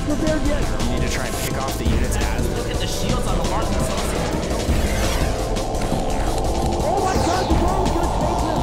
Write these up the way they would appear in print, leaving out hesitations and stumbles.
prepared yet. You need to try and pick off the units as. Look at the shields on the mark. Oh my god, the ball's gonna take this.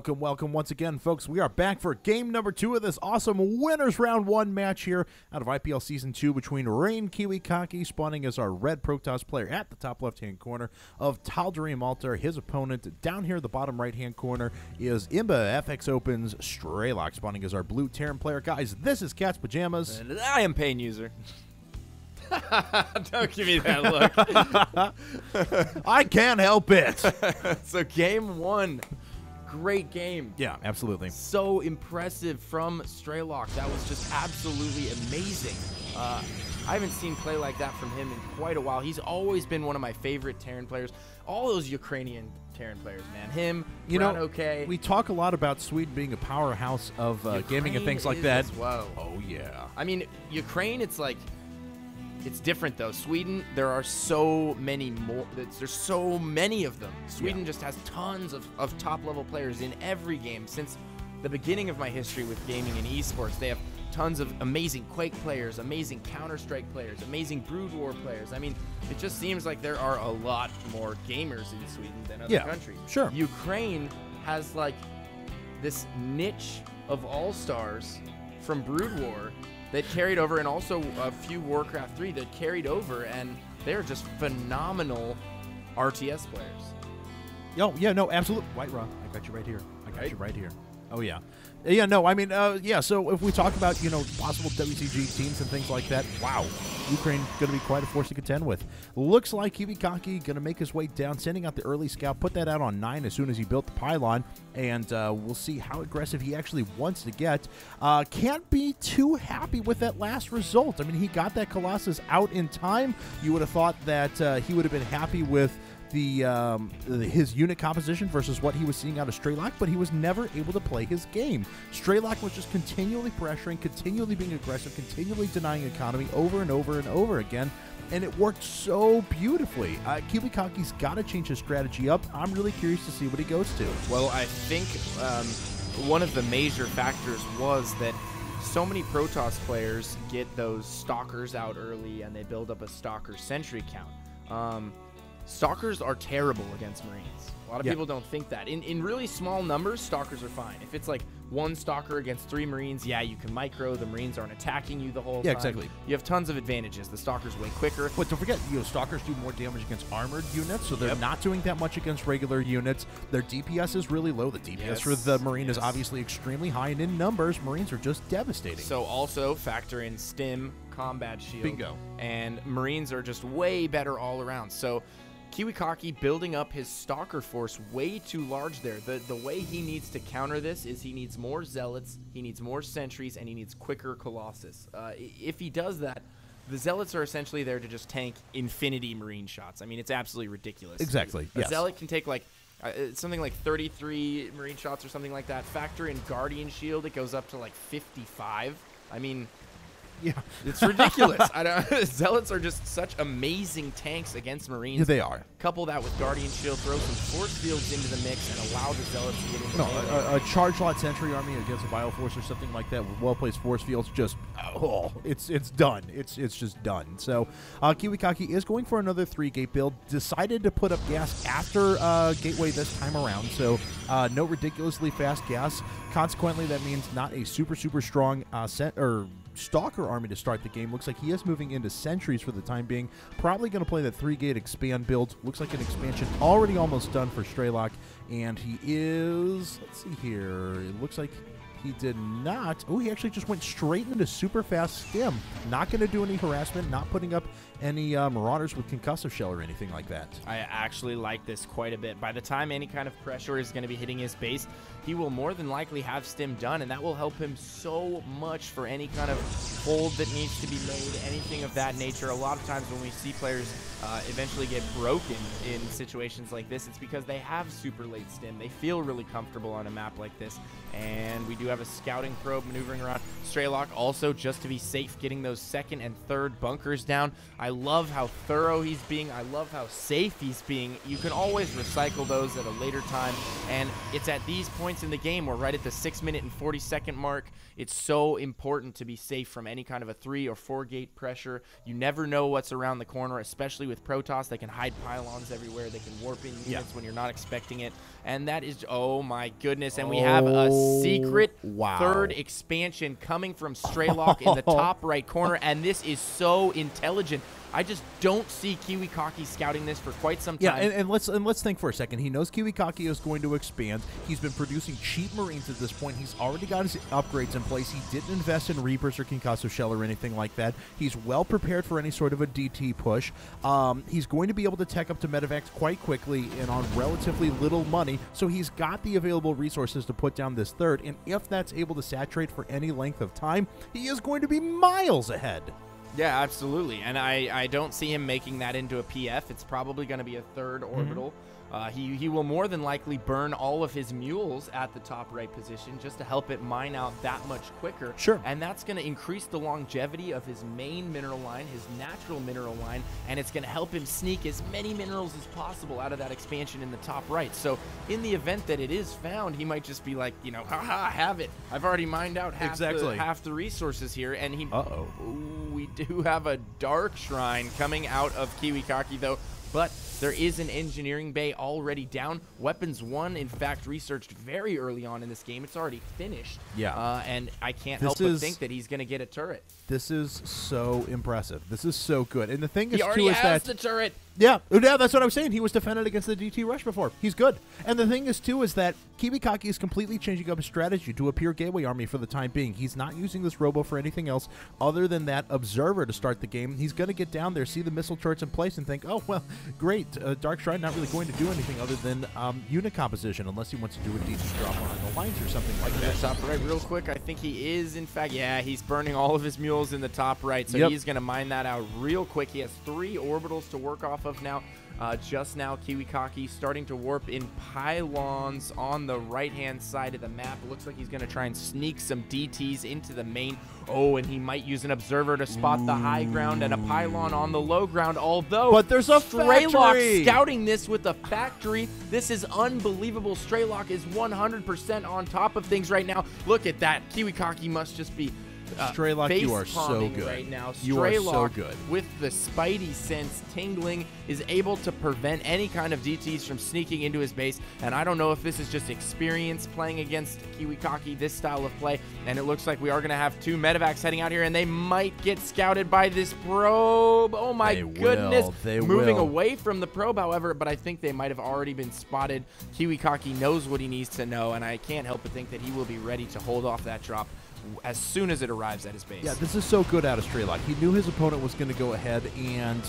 Welcome once again, folks. We are back for game number 2 of this awesome winners round 1 match here out of IPL Season 2 between Rain KiWiKaKi, spawning as our red Protoss player at the top left-hand corner of Tal'Darim Altar. His opponent down here in the bottom right-hand corner is Imba FX Opens Strelok, spawning as our blue Terran player. Guys, this is Cat's Pajamas. And I am Pain User. Don't give me that look. I can't help it. So game 1. Great game. Yeah, absolutely. So impressive from Strelok. That was just absolutely amazing. I haven't seen play like that from him in quite a while. He's always been one of my favorite Terran players. All those Ukrainian Terran players, man. Him, you know, okay. We talk a lot about Sweden being a powerhouse of gaming and things like that. Well, oh yeah. I mean, Ukraine, it's like. It's different though. Sweden, there are so many more. There's so many of them. Sweden just has tons of top-level players in every game. Since the beginning of my history with gaming and esports, they have tons of amazing Quake players, amazing Counter-Strike players, amazing Brood War players. I mean, it just seems like there are a lot more gamers in Sweden than other countries. Sure. Ukraine has like this niche of all-stars from Brood War that carried over, and also a few Warcraft 3 that carried over, and they're just phenomenal RTS players. Oh, yeah, no, absolutely. White Raw, I got you right here. I got you right here. Oh, yeah. Yeah, no, I mean, yeah, so if we talk about, you know, possible WCG teams and things like that, wow, Ukraine going to be quite a force to contend with. Looks like KiWiKaKi going to make his way down, sending out the early scout, put that out on 9 as soon as he built the pylon, and we'll see how aggressive he actually wants to get. Can't be too happy with that last result. I mean, he got that Colossus out in time. You would have thought that he would have been happy with his unit composition versus what he was seeing out of Strelok, but he was never able to play his game. Strelok was just continually pressuring, continually being aggressive, continually denying economy over and over and over again, and it worked so beautifully. KiWiKaKi's got to change his strategy up. I'm really curious to see what he goes to. Well, I think one of the major factors was that so many Protoss players get those Stalkers out early, and they build up a Stalker sentry count. Stalkers are terrible against Marines. A lot of people don't think that. In really small numbers, Stalkers are fine. If it's like 1 Stalker against 3 Marines, yeah, you can micro. The Marines aren't attacking you the whole time. Yeah, exactly. You have tons of advantages. The Stalker's way quicker. But don't forget, you know, Stalkers do more damage against armored units, so they're not doing that much against regular units. Their DPS is really low. The DPS for the Marine is obviously extremely high, and in numbers, Marines are just devastating. So also factor in Stim, Combat Shield. Bingo. And Marines are just way better all around. So KiWiKaKi building up his Stalker force way too large there. The way he needs to counter this is he needs more Zealots, he needs more Sentries, and he needs quicker Colossus. If he does that, the Zealots are essentially there to just tank infinity Marine shots. I mean, it's absolutely ridiculous. Exactly, A Zealot can take like something like 33 Marine shots or something like that. Factor in Guardian Shield, it goes up to like 55. I mean, yeah, it's ridiculous. Zealots are just such amazing tanks against Marines. Yeah, they are. Couple that with Guardian Shield, throw some force fields into the mix, and allow the Zealots to get into a charge lot sentry army against a Bioforce or something like that with well-placed force fields, just it's done. It's just done. So KiWiKaKi is going for another 3-gate build. Decided to put up gas after Gateway this time around, so no ridiculously fast gas. Consequently, that means not a super strong Stalker army to start the game. Looks like he is moving into Sentries for the time being. Probably going to play that 3-gate expand build. Looks like an expansion already almost done for Strelok. And he is, let's see here, it looks like he did not. Oh, he actually just went straight into super fast stim. Not going to do any harassment, not putting up any Marauders with concussive shell or anything like that. I actually like this quite a bit. By the time any kind of pressure is going to be hitting his base, he will more than likely have stim done, and that will help him so much for any kind of hold that needs to be made, anything of that nature. A lot of times when we see players eventually get broken in situations like this, it's because they have super late stim. They feel really comfortable on a map like this, and we do have a scouting probe maneuvering around. Strelok also, just to be safe, getting those second and third bunkers down. I love how thorough he's being. I love how safe he's being. You can always recycle those at a later time, and it's at these points in the game where right at the 6-minute and 40-second mark, it's so important to be safe from any kind of a 3 or 4 gate pressure. You never know what's around the corner, especially with Protoss. They can hide pylons everywhere. They can warp in units when you're not expecting it. And that is, oh my goodness. And we have a secret third expansion coming from Strelok in the top right corner. And this is so intelligent. I just don't see KiWiKaKi scouting this for quite some time. Yeah, and let's think for a second. He knows KiWiKaKi is going to expand. He's been producing cheap Marines at this point. He's already got his upgrades in place. He didn't invest in Reapers or Kinkasu Shell or anything like that. He's well prepared for any sort of a DT push. He's going to be able to tech up to medevacs quite quickly and on relatively little money, so he's got the available resources to put down this third, and if that's able to saturate for any length of time, he is going to be miles ahead. Yeah, absolutely. And I don't see him making that into a PF. It's probably going to be a third orbital. He will more than likely burn all of his mules at the top right position just to help it mine out that much quicker. Sure. And that's going to increase the longevity of his main mineral line, his natural mineral line, and it's going to help him sneak as many minerals as possible out of that expansion in the top right. So in the event that it is found, he might just be like, you know, haha, have it. I've already mined out half the resources here. And he... Ooh, we do have a Dark Shrine coming out of KiWiKaKi, though. But there is an engineering bay already down. Weapons 1, in fact, researched very early on in this game. It's already finished. Yeah. And I can't help but think that he's going to get a turret. This is so impressive. This is so good. And the thing is, he already has the turret. Yeah, that's what I'm saying. He was defended against the DT rush before. He's good. And the thing is, too, is that KiWiKaKi is completely changing up his strategy to a pure gateway army for the time being. He's not using this robo for anything else other than that observer to start the game. He's going to get down there, see the missile turrets in place, and think, oh, well, great. Dark Shrine not really going to do anything other than unit composition, unless he wants to do a DT drop on the lines or something like that. Top right real quick. I think he is, in fact, yeah, he's burning all of his mules in the top right, so he's going to mine that out real quick. He has 3 orbitals to work off of now. Just now, KiWiKaKi starting to warp in pylons on the right-hand side of the map. It looks like he's going to try and sneak some DTs into the main. Oh, and he might use an observer to spot the high ground and a pylon on the low ground, although... But there's a Strelok scouting this with a factory. This is unbelievable. Strelok is 100% on top of things right now. Look at that. KiWiKaKi must just be... Strelok, you are so good. Right now. You are so good. With the Spidey sense tingling, is able to prevent any kind of DTs from sneaking into his base. And I don't know if this is just experience playing against KiWiKaKi, this style of play. And it looks like we are going to have 2 medevacs heading out here, and they might get scouted by this probe. Oh my goodness. They Moving will. away from the probe, however, but I think they might have already been spotted. KiWiKaKi knows what he needs to know, and I can't help but think that he will be ready to hold off that drop as soon as it arrives at his base. Yeah, this is so good out of Strelok. He knew his opponent was going to go ahead, and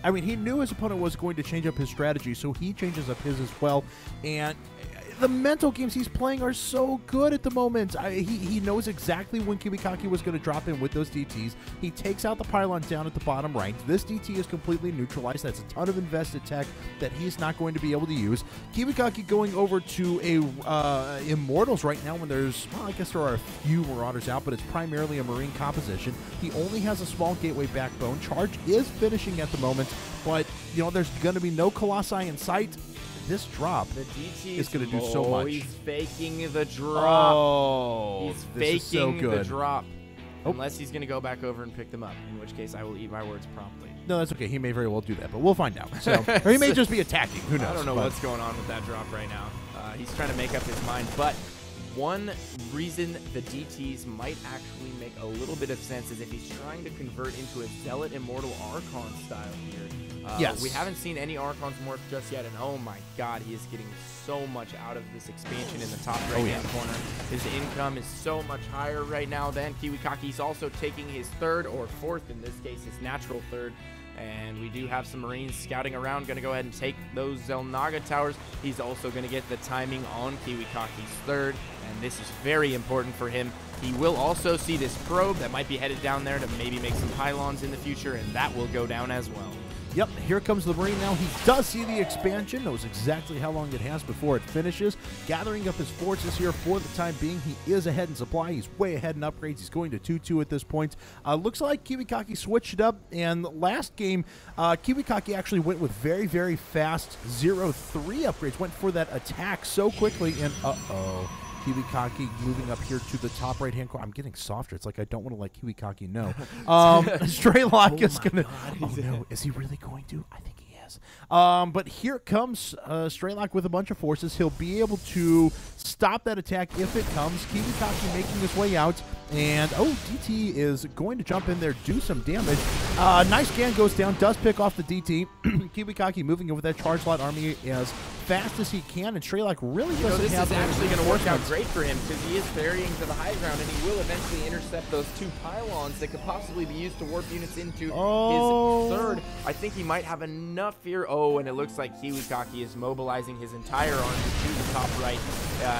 I mean, he knew his opponent was going to change up his strategy, so he changes up his as well. And the mental games he's playing are so good at the moment. He knows exactly when KiWiKaKi was going to drop in with those DTs. He takes out the pylon down at the bottom right. This DT is completely neutralized. That's a ton of invested tech that he's not going to be able to use. KiWiKaKi going over to a Immortals right now when there's, well, I guess there are a few Marauders out, but it's primarily a Marine composition. He only has a small gateway backbone. Charge is finishing at the moment, but, you know, there's going to be no Colossi in sight. This drop is going to do so much. He's faking the drop. Oh, he's faking the drop. Unless he's going to go back over and pick them up, in which case I will eat my words promptly. No, that's okay. He may very well do that, but we'll find out. So, or he may just be attacking. Who knows? I don't know what's going on with that drop right now. He's trying to make up his mind, but one reason the DTs might actually make a little bit of sense is if he's trying to convert into a Zealot Immortal Archon style here. Yes. We haven't seen any Archons morph just yet, and oh my god, he is getting so much out of this expansion in the top right-hand corner. His income is so much higher right now than KiWiKaKi. He's also taking his 3rd or 4th, in this case, his natural 3rd. And we do have some Marines scouting around, going to go ahead and take those Xel'Naga towers. He's also going to get the timing on KiWiKaKi's 3rd, and this is very important for him. He will also see this probe that might be headed down there to maybe make some pylons in the future, and that will go down as well. Yep, here comes the Marine now. He does see the expansion, knows exactly how long it has before it finishes. Gathering up his forces here for the time being. He is ahead in supply. He's way ahead in upgrades. He's going to 2-2 at this point. Looks like KiWiKaKi switched it up, and last game, KiWiKaKi actually went with very, very fast 0-3 upgrades. Went for that attack so quickly, and KiWiKaKi moving up here to the top right-hand corner. I'm getting softer. It's like I don't want to let KiWiKaKi know. Strelok is going to... Oh, no. Is he really going to? I think he is. But here comes Strelok with a bunch of forces. He'll be able to stop that attack if it comes. KiWiKaKi making his way out. And, DT is going to jump in there, do some damage. Nice Gan goes down, does pick off the DT. KiWiKaKi moving in with that charge lot army as fast as he can, and Strelok really doesn't have... This is actually going to work out great for him because he is ferrying to the high ground, and he will eventually intercept those 2 pylons that could possibly be used to warp units into his third. I think he might have enough here. And it looks like KiWiKaKi is mobilizing his entire army to the top right.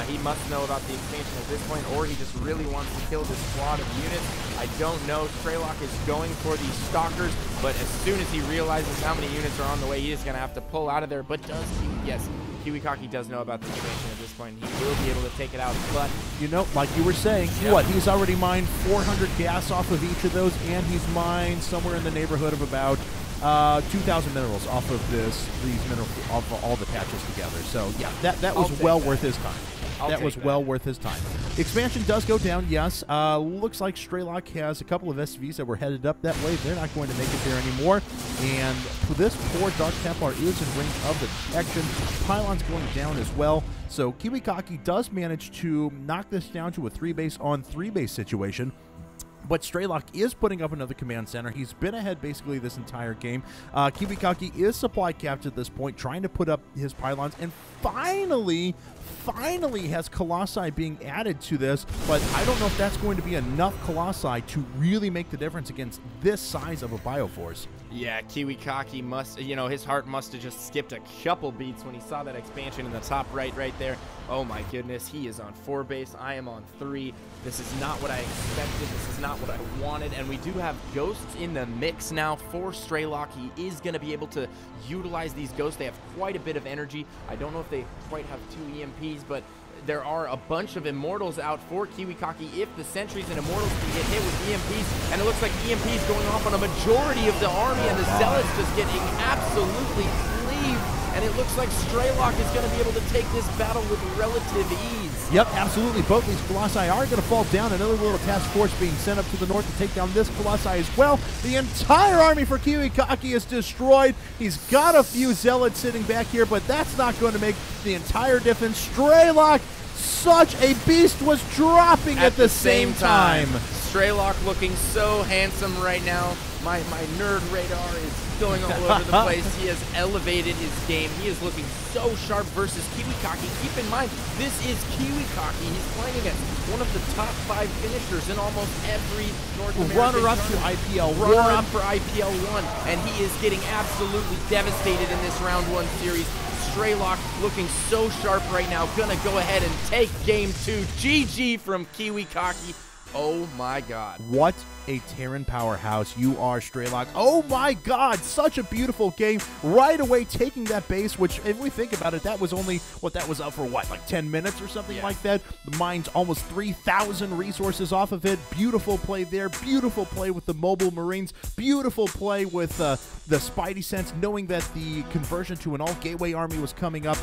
He must know about the expansion at this point, or he just really wants to kill this squad of units. I don't know. Strelok is going for these stalkers, but as soon as he realizes how many units are on the way, he is going to have to pull out of there. But yes, KiWiKaKi does know about the expansion at this point. He will be able to take it out, but... You know, like you were saying, he's already mined 400 gas off of each of those, and he's mined somewhere in the neighborhood of about 2,000 minerals off of these minerals, off of all the patches together. So, yeah, that was well worth his time. That was well worth his time. The expansion does go down, yes. Looks like Strelok has a couple of SVs that were headed up that way. They're not going to make it there anymore. And this poor Dark Templar is in range of the detection. Pylon's going down as well. So KiWiKaKi does manage to knock this down to a 3-base on 3-base situation. But Strelok is putting up another command center. He's been ahead basically this entire game. KiWiKaKi is supply capped at this point, trying to put up his pylons, and finally has Colossi being added to this, but I don't know if that's going to be enough Colossi to really make the difference against this size of a Bioforce. Yeah, KiWiKaKi must, his heart must have just skipped a couple beats when he saw that expansion in the top right there. Oh my goodness, he is on 4 base. I am on 3. This is not what I expected. This is not what I wanted. And we do have ghosts in the mix now for Strelok. He is going to be able to utilize these ghosts. They have quite a bit of energy. I don't know if they quite have 2 EMPs, but there are a bunch of Immortals out for KiWiKaKi if the Sentries and Immortals can get hit with EMPs. And it looks like EMPs going off on a majority of the army, and the Zealots just getting absolutely cleaved. And it looks like Strelok is going to be able to take this battle with relative ease. Yep, absolutely. Both these Colossi are going to fall down. Another little task force being sent up to the north to take down this Colossi as well. The entire army for KiWiKaKi is destroyed. He's got a few Zealots sitting back here, but that's not going to make the entire difference. Strelok, such a beast, was dropping at the same time. Strelok looking so handsome right now. My nerd radar is going all over the place. He has elevated his game. He is looking so sharp versus KiWiKaKi. Keep in mind, this is KiWiKaKi. He's playing against one of the top 5 finishers in almost every North American runner-up to IPL 1. Runner-up for IPL 1. And he is getting absolutely devastated in this round 1 series. Strelok looking so sharp right now. Gonna go ahead and take game 2. GG from KiWiKaKi. Oh my God. What a Terran powerhouse you are, Strelok. Oh my God, such a beautiful game. Right away taking that base, which if we think about it, that was only, that was up for like 10 minutes or something like that. The mine's almost 3,000 resources off of it. Beautiful play there. Beautiful play with the mobile Marines. Beautiful play with the Spidey sense, knowing that the conversion to an all-gateway army was coming up.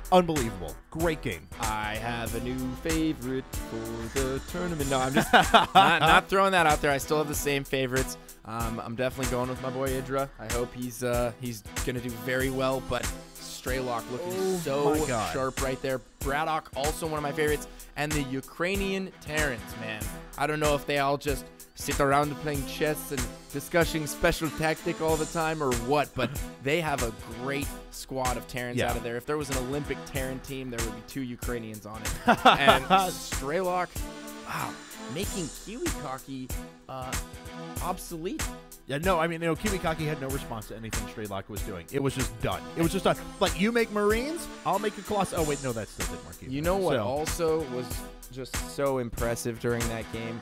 Unbelievable. Great game. I have a new favorite for the tournament. No, I'm just not throwing that out there. I still have the same favorites. I'm definitely going with my boy Idra. I hope he's going to do very well, but Strelok looking so sharp right there. Braddock, also one of my favorites. And the Ukrainian Terrans, man. I don't know if they all just sit around playing chess and discussing special tactic all the time or what, but they have a great squad of Terrans out of there. If there was an Olympic Terran team, there would be 2 Ukrainians on it. And Strelok, wow, making KiWiKaKi obsolete. Yeah, no, I mean, KiWiKaKi had no response to anything Strelok was doing. It was just done. It was just done. Like, you make Marines, I'll make a Colossus. Oh, wait, no, that still didn't work either. You know what also was just so impressive during that game,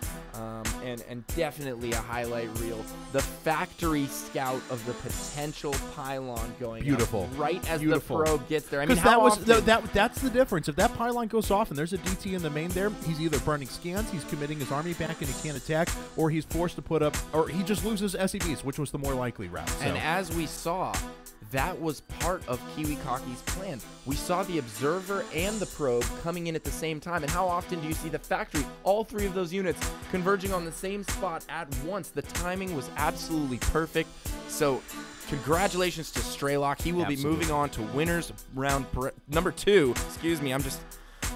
and definitely a highlight reel. The factory scout of the potential pylon going Beautiful. up right as Beautiful. the probe gets there. I mean, Because how that's the difference. If that pylon goes off and there's a DT in the main there, he's either burning scans, he's committing his army back and he can't attack, or he's forced to put up, or he just loses SCVs, which was the more likely route. So. And as we saw, that was part of KiWiKaKi's plan. We saw the observer and the probe coming in at the same time. And how often do you see the factory, all three of those units, converging on the same spot at once? The timing was absolutely perfect. So congratulations to Strelok. He will be moving on to winners round number 2. Excuse me, I'm just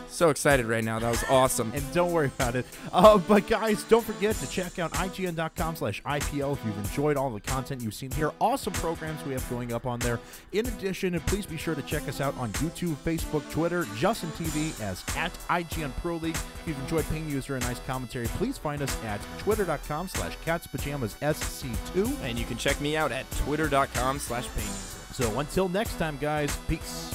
so excited right now. That was awesome. And don't worry about it. But guys, don't forget to check out IGN.com/IPL if you've enjoyed all the content you've seen here. Awesome programs we have going up on there. In addition, and please be sure to check us out on YouTube, Facebook, Twitter, Justin TV as @IGN Pro League. If you've enjoyed paying user a nice commentary, please find us at twitter.com/CatsPajamasSC2. And you can check me out at twitter.com/pain. So until next time, guys, peace.